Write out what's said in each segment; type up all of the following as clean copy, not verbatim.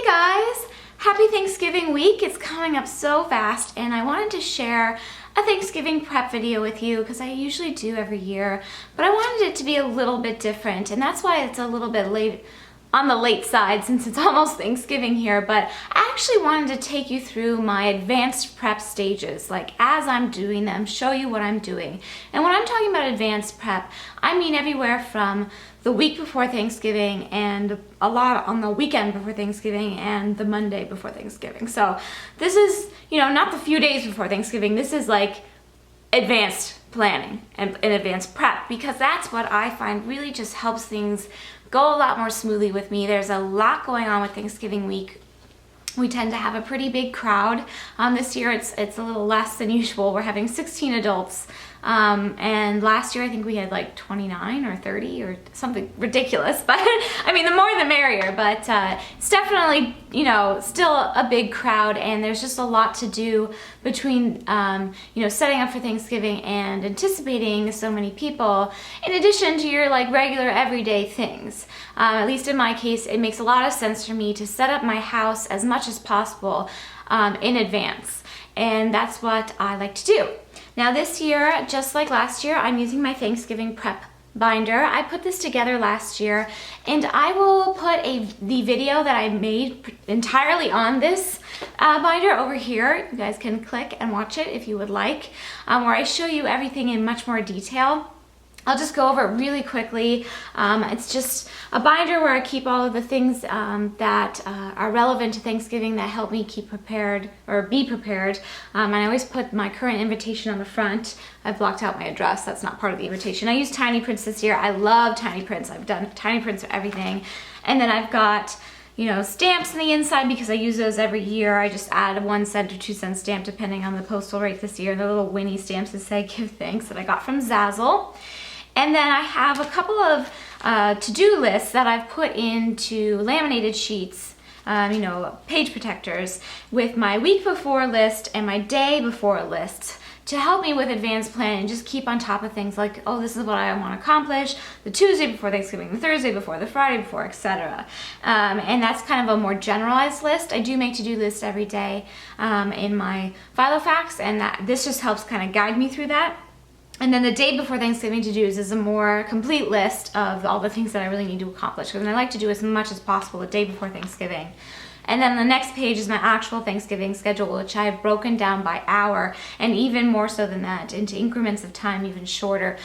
Hey guys! Happy Thanksgiving week. It's coming up so fast and I wanted to share a Thanksgiving prep video with you because I usually do every year, but I wanted it to be a little bit different, and that's why it's a little bit late on the late side since it's almost Thanksgiving here. But I actually wanted to take you through my advanced prep stages, like as I'm doing them, show you what I'm doing. And when I'm talking about advanced prep, I mean everywhere from the week before Thanksgiving and a lot on the weekend before Thanksgiving and the Monday before Thanksgiving. So this is, not the few days before Thanksgiving. This is like advanced planning and advanced prep, because that's what I find really just helps things go a lot more smoothly with me. There's a lot going on with Thanksgiving week. We tend to have a pretty big crowd. This year it's a little less than usual. We're having 16 adults. And last year I think we had like 29 or 30 or something ridiculous, but I mean, the more the merrier. But it's definitely, still a big crowd, and there's just a lot to do between, setting up for Thanksgiving and anticipating so many people, in addition to your like regular everyday things. At least in my case, it makes a lot of sense for me to set up my house as much as possible in advance, and that's what I like to do. Now this year, just like last year, I'm using my Thanksgiving prep binder. I put this together last year, and I will put the video that I made entirely on this binder over here. You guys can click and watch it if you would like, where I show you everything in much more detail. I'll just go over it really quickly. It's just a binder where I keep all of the things that are relevant to Thanksgiving that help me keep prepared or be prepared. And I always put my current invitation on the front. I've blocked out my address. That's not part of the invitation. I use tiny prints this year. I love tiny prints. I've done tiny prints for everything. And then I've got stamps on the inside because I use those every year. I just add a 1 cent or 2 cent stamp depending on the postal rate this year. The little Winnie stamps that say give thanks that I got from Zazzle. And then I have a couple of to-do lists that I've put into laminated sheets, page protectors, with my week before list and my day before list to help me with advanced planning and just keep on top of things like, oh, this is what I want to accomplish the Tuesday before Thanksgiving, the Thursday before, the Friday before, etc. And that's kind of a more generalized list. I do make to-do lists every day in my Filofax, and this just helps kind of guide me through that. And then the day before Thanksgiving to-dos is a more complete list of all the things that I really need to accomplish, because I like to do as much as possible the day before Thanksgiving. And then the next page is my actual Thanksgiving schedule, which I have broken down by hour, and even more so than that, into increments of time, even shorter,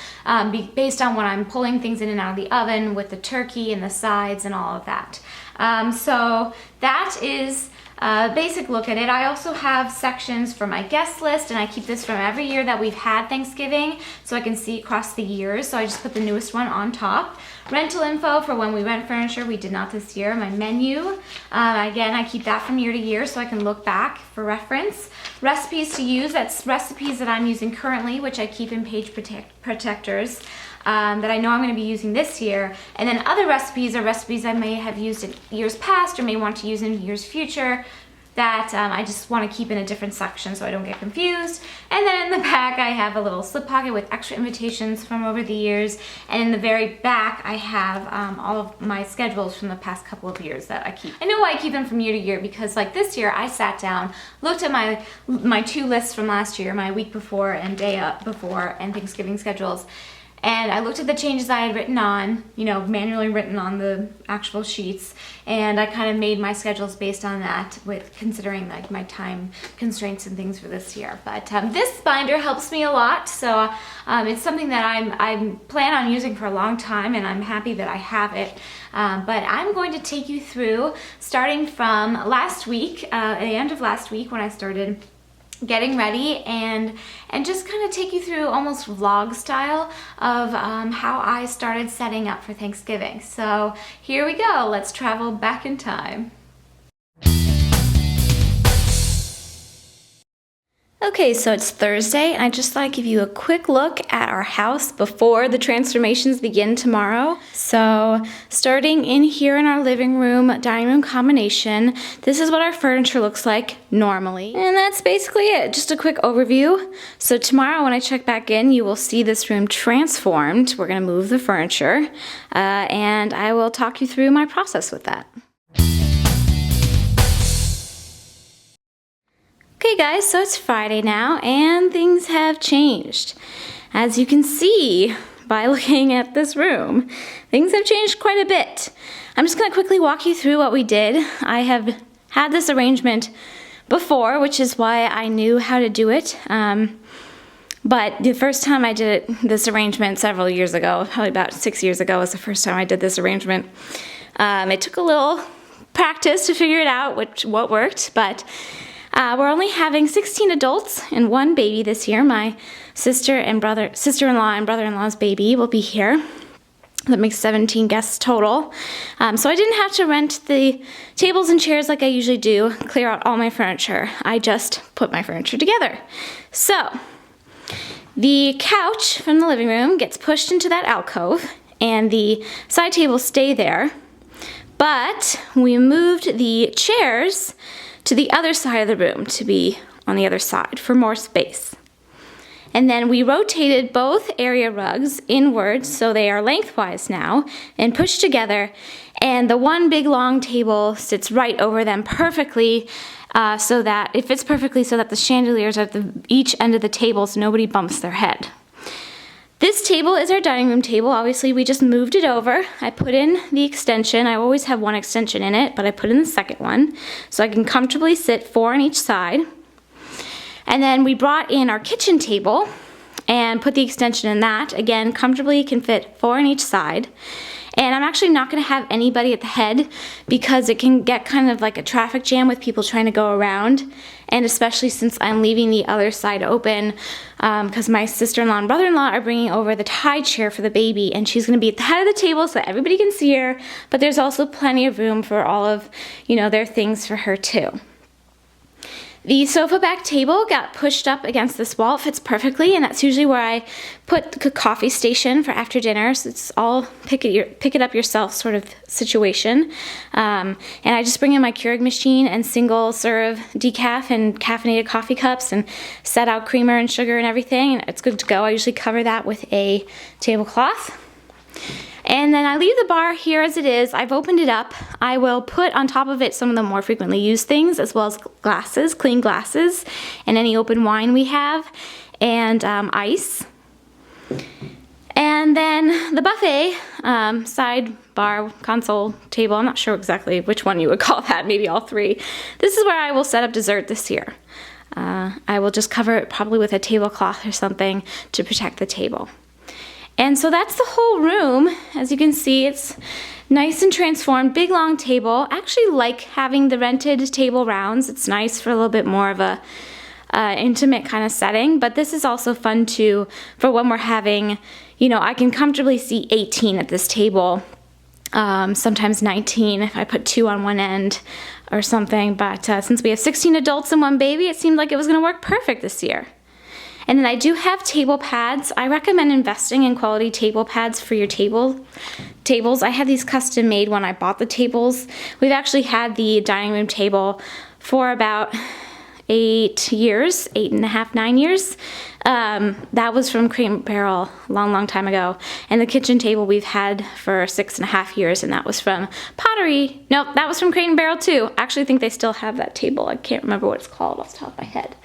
based on when I'm pulling things in and out of the oven with the turkey and the sides and all of that. So that is a basic look at it. I also have sections for my guest list, and I keep this from every year that we've had Thanksgiving so I can see across the years. So I just put the newest one on top. Rental info for when we rent furniture. We did not this year. My menu. Again, I keep that from year to year so I can look back for reference. Recipes to use. That's recipes that I'm using currently, which I keep in page protectors. That I know I'm going to be using this year. And then other recipes are recipes I may have used in years past or may want to use in years future that I just want to keep in a different section so I don't get confused. And then in the back I have a little slip pocket with extra invitations from over the years, and in the very back I have all of my schedules from the past couple of years that I keep. I know why I keep them from year to year, because like this year I sat down, looked at my two lists from last year, my week before and day up before and Thanksgiving schedules, and I looked at the changes I had written on, manually written on the actual sheets, and I kind of made my schedules based on that, with considering like my time constraints and things for this year. But this binder helps me a lot, so it's something that I plan on using for a long time, and I'm happy that I have it. But I'm going to take you through, starting from last week, at the end of last week when I started getting ready, and just kind of take you through almost vlog style of how I started setting up for Thanksgiving. So here we go. Let's travel back in time. Okay, so it's Thursday, and I just thought I'd give you a quick look at our house before the transformations begin tomorrow. So starting in here in our living room, dining room combination, this is what our furniture looks like normally. And that's basically it, just a quick overview. So tomorrow when I check back in, you will see this room transformed. We're gonna move the furniture, and I will talk you through my process with that. Okay guys, so it's Friday now and things have changed. As you can see by looking at this room, things have changed quite a bit. I'm just going to quickly walk you through what we did. I have had this arrangement before, which is why I knew how to do it. But the first time I did this arrangement several years ago, probably about 6 years ago was the first time I did this arrangement. It took a little practice to figure it out what worked, but we're only having 16 adults and 1 baby this year. My sister-in-law and brother-in-law's baby will be here. That makes 17 guests total. So I didn't have to rent the tables and chairs like I usually do, clear out all my furniture. I just put my furniture together. So the couch from the living room gets pushed into that alcove and the side tables stay there. But we moved the chairs to the other side of the room to be on the other side for more space. And then we rotated both area rugs inwards so they are lengthwise now and pushed together, and the one big long table sits right over them perfectly so that it fits perfectly so that the chandeliers are at each end of the table so nobody bumps their head. This table is our dining room table. Obviously, we just moved it over. I put in the extension. I always have one extension in it, but I put in the second one so I can comfortably sit 4 on each side. And then we brought in our kitchen table and put the extension in that. Again, comfortably can fit 4 on each side. And I'm actually not going to have anybody at the head because it can get kind of like a traffic jam with people trying to go around. And especially since I'm leaving the other side open because my sister-in-law and brother-in-law are bringing over the high chair for the baby, and she's going to be at the head of the table so everybody can see her. But there's also plenty of room for all of, their things for her too. The sofa back table got pushed up against this wall. It fits perfectly, and that's usually where I put the coffee station for after dinner. So it's all pick it up yourself sort of situation. And I just bring in my Keurig machine and single serve decaf and caffeinated coffee cups and set out creamer and sugar and everything, and it's good to go. I usually cover that with a tablecloth. And then I leave the bar here as it is. I've opened it up. I will put on top of it some of the more frequently used things, as well as glasses, clean glasses, and any open wine we have, and ice. And then the buffet, side bar, console table, I'm not sure exactly which one you would call that, maybe all 3. This is where I will set up dessert this year. I will just cover it probably with a tablecloth or something to protect the table. And so that's the whole room. As you can see, it's nice and transformed. Big, long table. I actually like having the rented table rounds. It's nice for a little bit more of a intimate kind of setting. But this is also fun, too, for when we're having, I can comfortably see 18 at this table. Sometimes 19 if I put 2 on one end or something. But since we have 16 adults and 1 baby, it seemed like it was going to work perfect this year. And then I do have table pads. I recommend investing in quality table pads for your tables. I had these custom made when I bought the tables. We've actually had the dining room table for about 8 years, 8.5, 9 years. That was from Crate & Barrel a long, long time ago. And the kitchen table we've had for 6.5 years, and that was from Pottery. Nope, that was from Crate & Barrel too. I actually think they still have that table. I can't remember what it's called off the top of my head.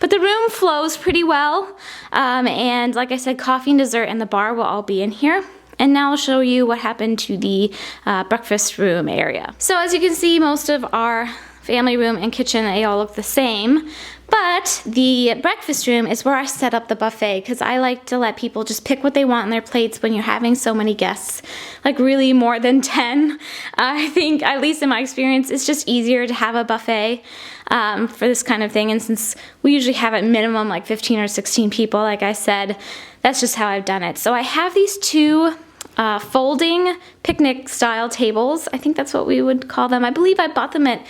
But the room flows pretty well. And like I said, coffee and dessert and the bar will all be in here. And now I'll show you what happened to the breakfast room area. So as you can see, most of our family room and kitchen, they all look the same. But the breakfast room is where I set up the buffet because I like to let people just pick what they want on their plates when you're having so many guests, like really more than 10. I think, at least in my experience, it's just easier to have a buffet for this kind of thing. And since we usually have at minimum like 15 or 16 people, like I said, that's just how I've done it. So I have these 2 folding picnic style tables. I think that's what we would call them. I believe I bought them at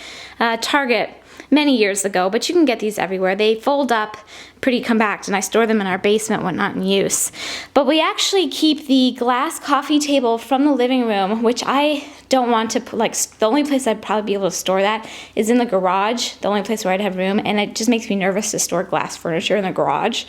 Target many years ago, but you can get these everywhere. They fold up pretty compact, and I store them in our basement when not in use. But we actually keep the glass coffee table from the living room, which I don't want to put, the only place I'd probably be able to store that is in the garage, the only place where I'd have room, and it just makes me nervous to store glass furniture in the garage.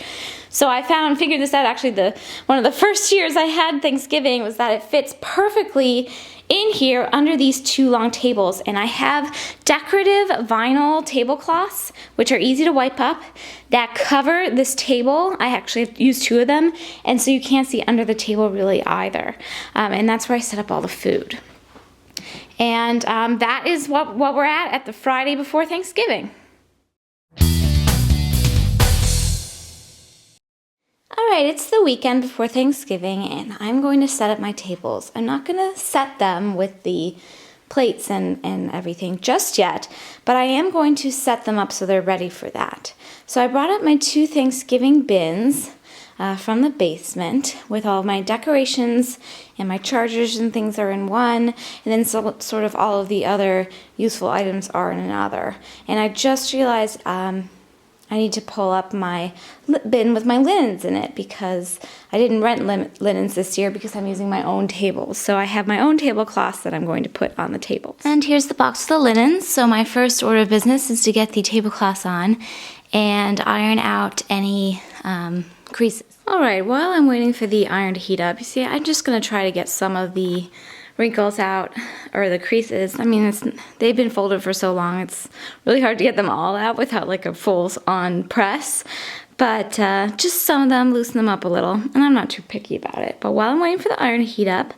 So I figured this out actually one of the first years I had Thanksgiving was that it fits perfectly in here under these two long tables, and I have decorative vinyl tablecloths, which are easy to wipe up, that cover this table. I actually have used two of them, and so you can't see under the table really either. And that's where I set up all the food. And that is what we're at the Friday before Thanksgiving. Alright, it's the weekend before Thanksgiving, and I'm going to set up my tables. I'm not going to set them with the plates and everything just yet, but I am going to set them up so they're ready for that. So I brought up my two Thanksgiving bins from the basement with all of my decorations and my chargers and things are in one, and then sort of all of the other useful items are in another. And I just realized I need to pull up my bin with my linens in it because I didn't rent linens this year because I'm using my own tables. So I have my own tablecloths that I'm going to put on the tables. And here's the box of the linens. So my first order of business is to get the tablecloths on and iron out any creases. All right, while I'm waiting for the iron to heat up, you see, I'm just going to try to get some of the wrinkles out, or the creases. I mean, they've been folded for so long, it's really hard to get them all out without like a full-on press. But just some of them, loosen them up a little, and I'm not too picky about it. But while I'm waiting for the iron to heat up,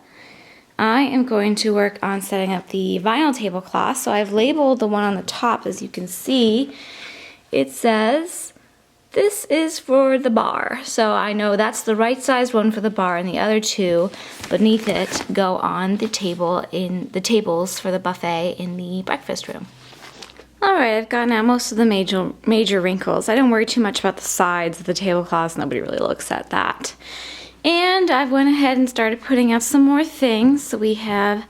I am going to work on setting up the vinyl tablecloth. So I've labeled the one on the top, as you can see. It says, this is for the bar. So I know that's the right size one for the bar, and the other two beneath it go on the table in the tables for the buffet in the breakfast room. Alright, I've gotten out most of the major wrinkles. I don't worry too much about the sides of the tablecloths. Nobody really looks at that. And I've went ahead and started putting out some more things. So we have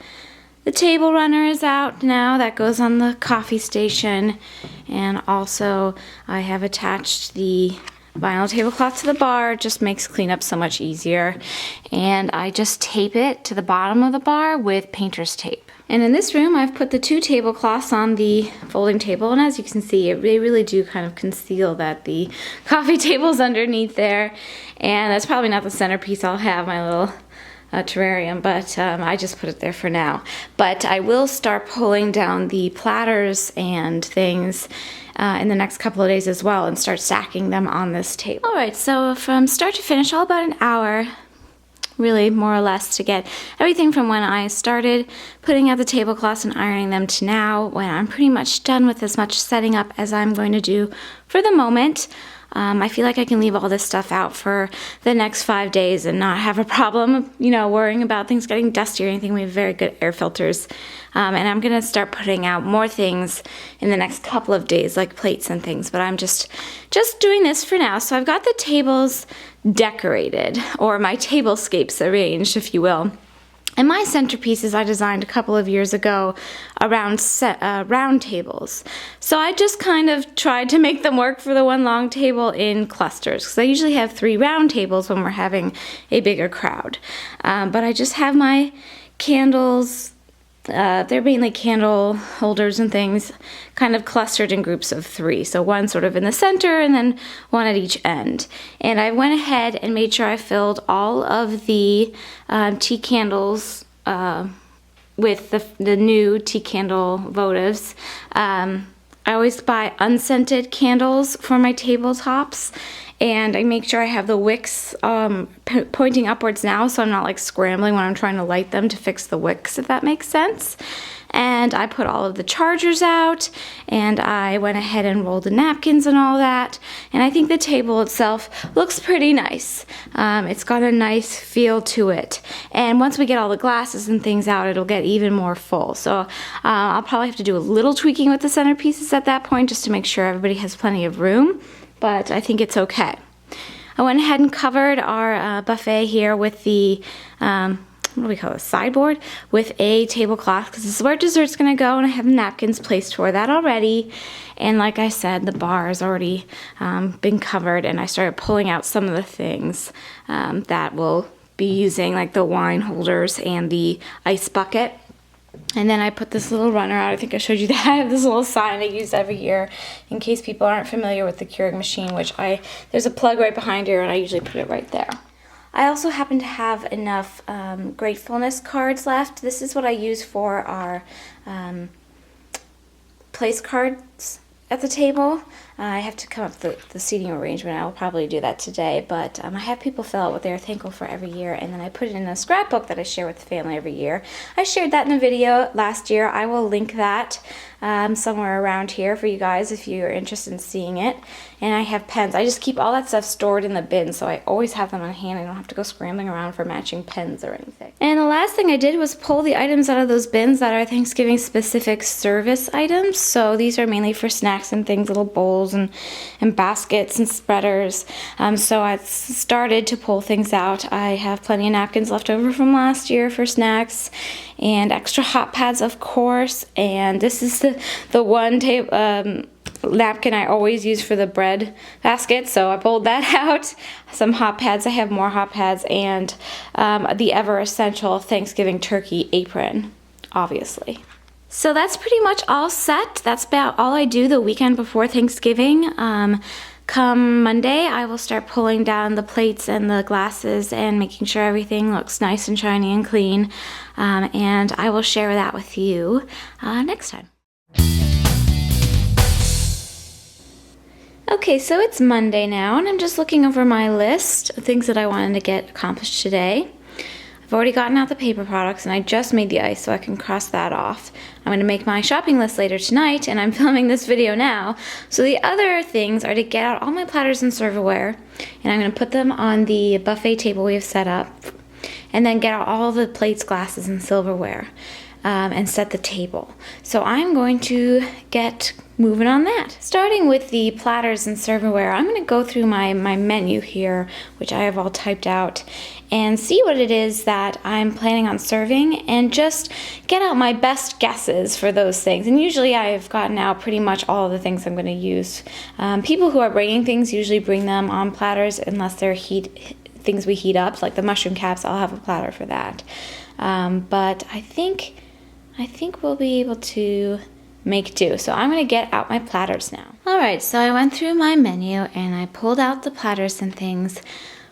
the table runner is out now. That goes on the coffee station. And also I have attached the vinyl tablecloth to the bar. It just makes cleanup so much easier. And I just tape it to the bottom of the bar with painter's tape. And in this room, I've put the two tablecloths on the folding table, and as you can see, they really do kind of conceal that the coffee table's underneath there. And that's probably not the centerpiece. I'll have my little terrarium, but I just put it there for now. But I will start pulling down the platters and things in the next couple of days as well, and start stacking them on this table. All right, so from start to finish, all about an hour. Really, more or less, to get everything from when I started putting out the tablecloths and ironing them to now, when I'm pretty much done with as much setting up as I'm going to do for the moment. I feel like I can leave all this stuff out for the next 5 days and not have a problem, you know, worrying about things getting dusty or anything. We have very good air filters. And I'm going to start putting out more things in the next couple of days, like plates and things. But I'm just doing this for now. So I've got the tables decorated, or my tablescapes arranged, if you will. And my centerpieces I designed a couple of years ago around round tables. So I just kind of tried to make them work for the one long table in clusters, because I usually have 3 round tables when we're having a bigger crowd. But I just have my candles, they're mainly candle holders and things, kind of clustered in groups of 3. So one sort of in the center and then one at each end. And I went ahead and made sure I filled all of the tea candles with the new tea candle votives. I always buy unscented candles for my tabletops. And I make sure I have the wicks pointing upwards now, so I'm not like scrambling when I'm trying to light them to fix the wicks, if that makes sense. And I put all of the chargers out, and I went ahead and rolled the napkins and all that. And I think the table itself looks pretty nice. It's got a nice feel to it. And once we get all the glasses and things out, it'll get even more full. So I'll probably have to do a little tweaking with the centerpieces at that point, just to make sure everybody has plenty of room. But I think it's okay. I went ahead and covered our buffet here with the, what do we call it, sideboard, with a tablecloth, because this is where dessert's going to go, and I have napkins placed for that already. And like I said, the bar has already been covered, and I started pulling out some of the things that we'll be using, like the wine holders and the ice bucket. And then I put this little runner out. I think I showed you that. I have this little sign I use every year in case people aren't familiar with the Keurig machine, which there's a plug right behind here, and I usually put it right there. I also happen to have enough gratefulness cards left. This is what I use for our place cards at the table. I have to come up with the seating arrangement. I will probably do that today, but I have people fill out what they're thankful for every year, and then I put it in a scrapbook that I share with the family every year. I shared that in a video last year. I will link that somewhere around here for you guys if you're interested in seeing it. And I have pens. I just keep all that stuff stored in the bin, so I always have them on hand. I don't have to go scrambling around for matching pens or anything. And the last thing I did was pull the items out of those bins that are Thanksgiving specific service items. So these are mainly for snacks and things, little bowls and baskets and spreaders. So I started to pull things out. I have plenty of napkins left over from last year for snacks, and extra hot pads, of course. And this is the one napkin I always use for the bread basket, so I pulled that out. Some hot pads. I have more hot pads, and the ever essential Thanksgiving turkey apron, obviously. So that's pretty much all set. That's about all I do the weekend before Thanksgiving. Come Monday, I will start pulling down the plates and the glasses and making sure everything looks nice and shiny and clean. And I will share that with you next time. Okay, so it's Monday now, and I'm just looking over my list of things that I wanted to get accomplished today. I've already gotten out the paper products, and I just made the ice, so I can cross that off. I'm going to make my shopping list later tonight, and I'm filming this video now. So the other things are to get out all my platters and silverware, and I'm going to put them on the buffet table we have set up, and then get out all the plates, glasses, and silverware, and set the table. So I'm going to get moving on that. Starting with the platters and silverware, I'm going to go through my menu here, which I have all typed out, and see what it is that I'm planning on serving, and just get out my best guesses for those things. And usually I've gotten out pretty much all of the things I'm going to use. People who are bringing things usually bring them on platters unless they're things we heat up, like the mushroom caps. I'll have a platter for that. But I think we'll be able to make do. So I'm going to get out my platters now. Alright, so I went through my menu and I pulled out the platters and things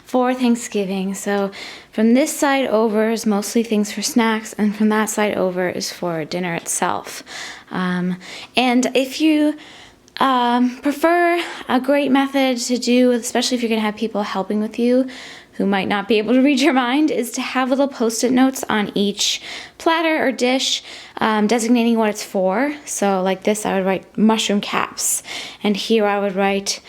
for Thanksgiving. So from this side over is mostly things for snacks, and from that side over is for dinner itself. And if you prefer a great method to do, especially if you're going to have people helping with you who might not be able to read your mind, is to have little post-it notes on each platter or dish designating what it's for. So like this, I would write mushroom caps, and here I would write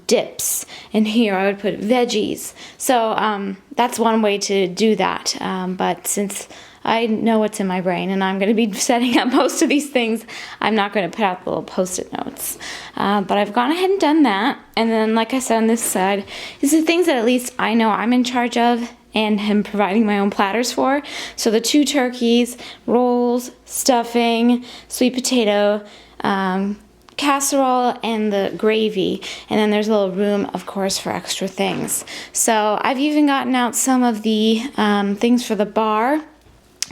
dips, and here I would put veggies. So that's one way to do that, but since I know what's in my brain, and I'm going to be setting up most of these things, I'm not going to put out the little post-it notes. But I've gone ahead and done that. And then, like I said, on this side, these are things that at least I know I'm in charge of and am providing my own platters for. So the 2 turkeys, rolls, stuffing, sweet potato, casserole, and the gravy. And then there's a little room, of course, for extra things. So I've even gotten out some of the things for the bar,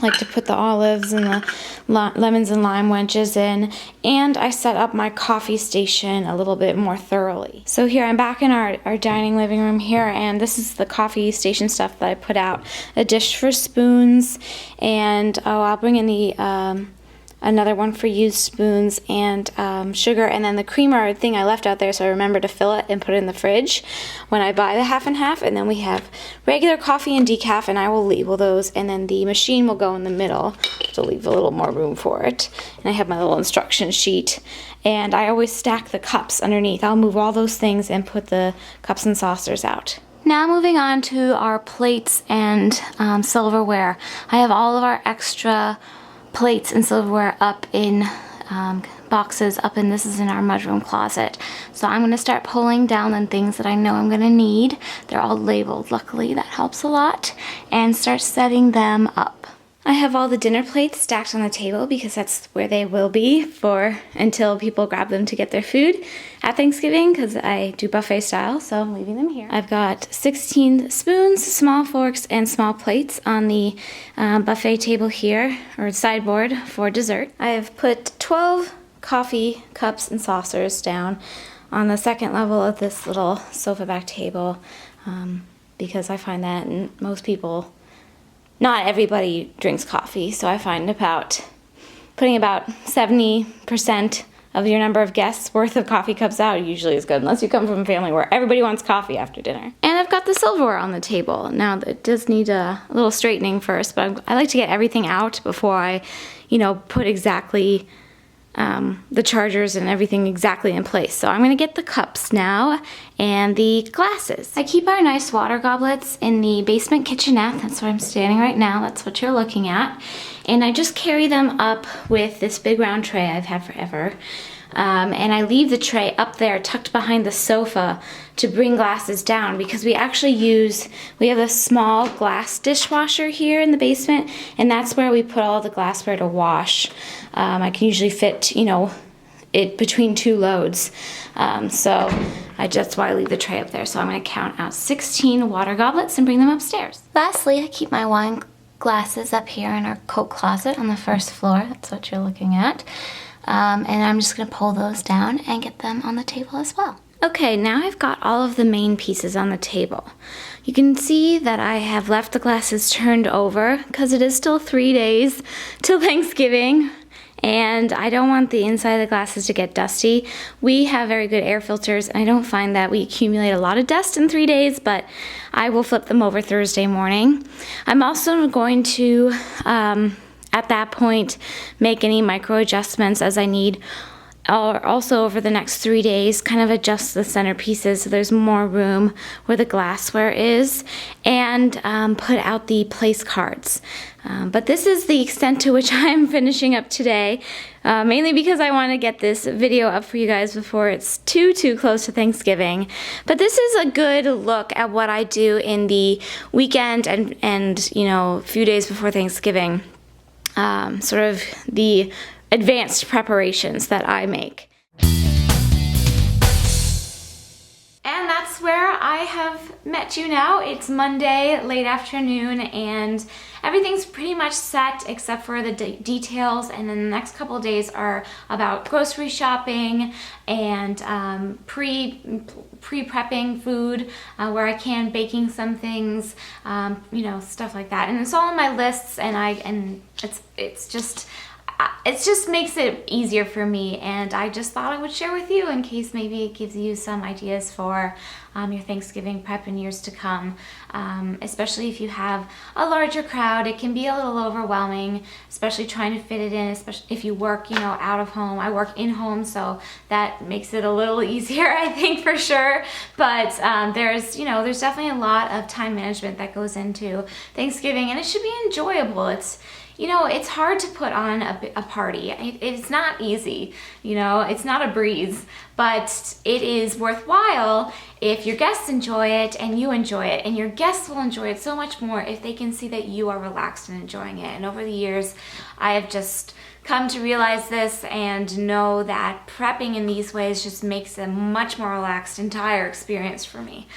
like to put the olives and the lemons and lime wedges in, and I set up my coffee station a little bit more thoroughly. So here I'm back in our dining living room here, and this is the coffee station stuff that I put out. A dish for spoons, and I'll bring in the another one for used spoons, and sugar, and then the creamer thing I left out there, so I remember to fill it and put it in the fridge when I buy the half and half. And then we have regular coffee and decaf, and I will label those, and then the machine will go in the middle to leave a little more room for it. And I have my little instruction sheet, and I always stack the cups underneath. I'll move all those things and put the cups and saucers out. Now moving on to our plates and silverware. I have all of our extra plates and silverware up in boxes this is in our mudroom closet. So I'm going to start pulling down the things that I know I'm going to need. They're all labeled, luckily that helps a lot, and start setting them up. I have all the dinner plates stacked on the table because that's where they will be until people grab them to get their food at Thanksgiving, because I do buffet style, so I'm leaving them here. I've got 16 spoons, small forks, and small plates on the buffet table here, or sideboard, for dessert. I have put 12 coffee cups and saucers down on the second level of this little sofa back table. because I find that most people, not everybody drinks coffee, so I find putting about 70% of your number of guests worth of coffee cups out usually is good, unless you come from a family where everybody wants coffee after dinner. And I've got the silverware on the table. Now it does need a little straightening first, but I like to get everything out before I, put exactly the chargers and everything exactly in place. So I'm gonna get the cups now and the glasses. I keep our nice water goblets in the basement kitchenette. That's where I'm standing right now. That's what you're looking at. And I just carry them up with this big round tray I've had forever. And I leave the tray up there tucked behind the sofa to bring glasses down, because we have a small glass dishwasher here in the basement, and that's where we put all the glassware to wash. I can usually fit, it between 2 loads. So that's why I leave the tray up there. So I'm gonna count out 16 water goblets and bring them upstairs. Lastly, I keep my wine glasses up here in our coat closet on the first floor. That's what you're looking at. And I'm just gonna pull those down and get them on the table as well. Okay, now I've got all of the main pieces on the table. You can see that I have left the glasses turned over because it is still 3 days till Thanksgiving, and I don't want the inside of the glasses to get dusty. We have very good air filters, and I don't find that we accumulate a lot of dust in 3 days, but I will flip them over Thursday morning. I'm also going to, at that point, make any micro adjustments as I need, or also over the next 3 days, kind of adjust the centerpieces so there's more room where the glassware is, and put out the place cards. But this is the extent to which I'm finishing up today, mainly because I want to get this video up for you guys before it's too close to Thanksgiving. But this is a good look at what I do in the weekend and a few days before Thanksgiving. Sort of the advanced preparations that I make. And that's where I have met you now. It's Monday, late afternoon, and everything's pretty much set except for the details, and then the next couple of days are about grocery shopping and pre-prepping food where I can, baking some things, stuff like that. And it's all on my lists, and it just makes it easier for me, and I just thought I would share with you in case maybe it gives you some ideas for your Thanksgiving prep in years to come. Especially if you have a larger crowd, it can be a little overwhelming, especially trying to fit it in, especially if you work, out of home. I work in home, so that makes it a little easier, I think, for sure. But there's definitely a lot of time management that goes into Thanksgiving, and it should be enjoyable. It's hard to put on a party. It's not easy, it's not a breeze, but it is worthwhile if your guests enjoy it and you enjoy it, and your guests will enjoy it so much more if they can see that you are relaxed and enjoying it. And over the years, I have just come to realize this and know that prepping in these ways just makes a much more relaxed entire experience for me.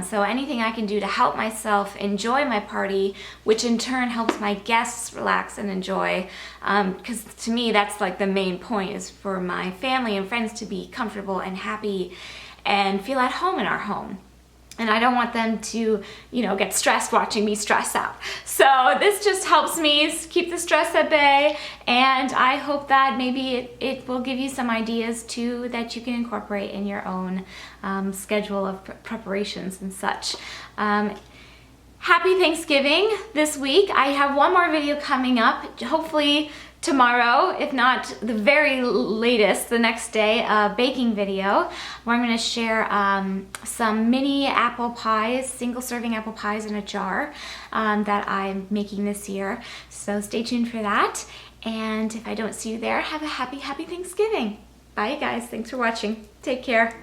So anything I can do to help myself enjoy my party, which in turn helps my guests relax and enjoy, because to me that's like the main point, is for my family and friends to be comfortable and happy and feel at home in our home. And I don't want them to, get stressed watching me stress out. So this just helps me keep the stress at bay, and I hope that maybe it will give you some ideas too that you can incorporate in your own schedule of preparations and such. Happy Thanksgiving this week. I have one more video coming up, hopefully tomorrow, if not the very latest, the next day, a baking video where I'm going to share some mini apple pies, single serving apple pies in a jar that I'm making this year. So stay tuned for that. And if I don't see you there, have a happy Thanksgiving. Bye guys, thanks for watching. Take care.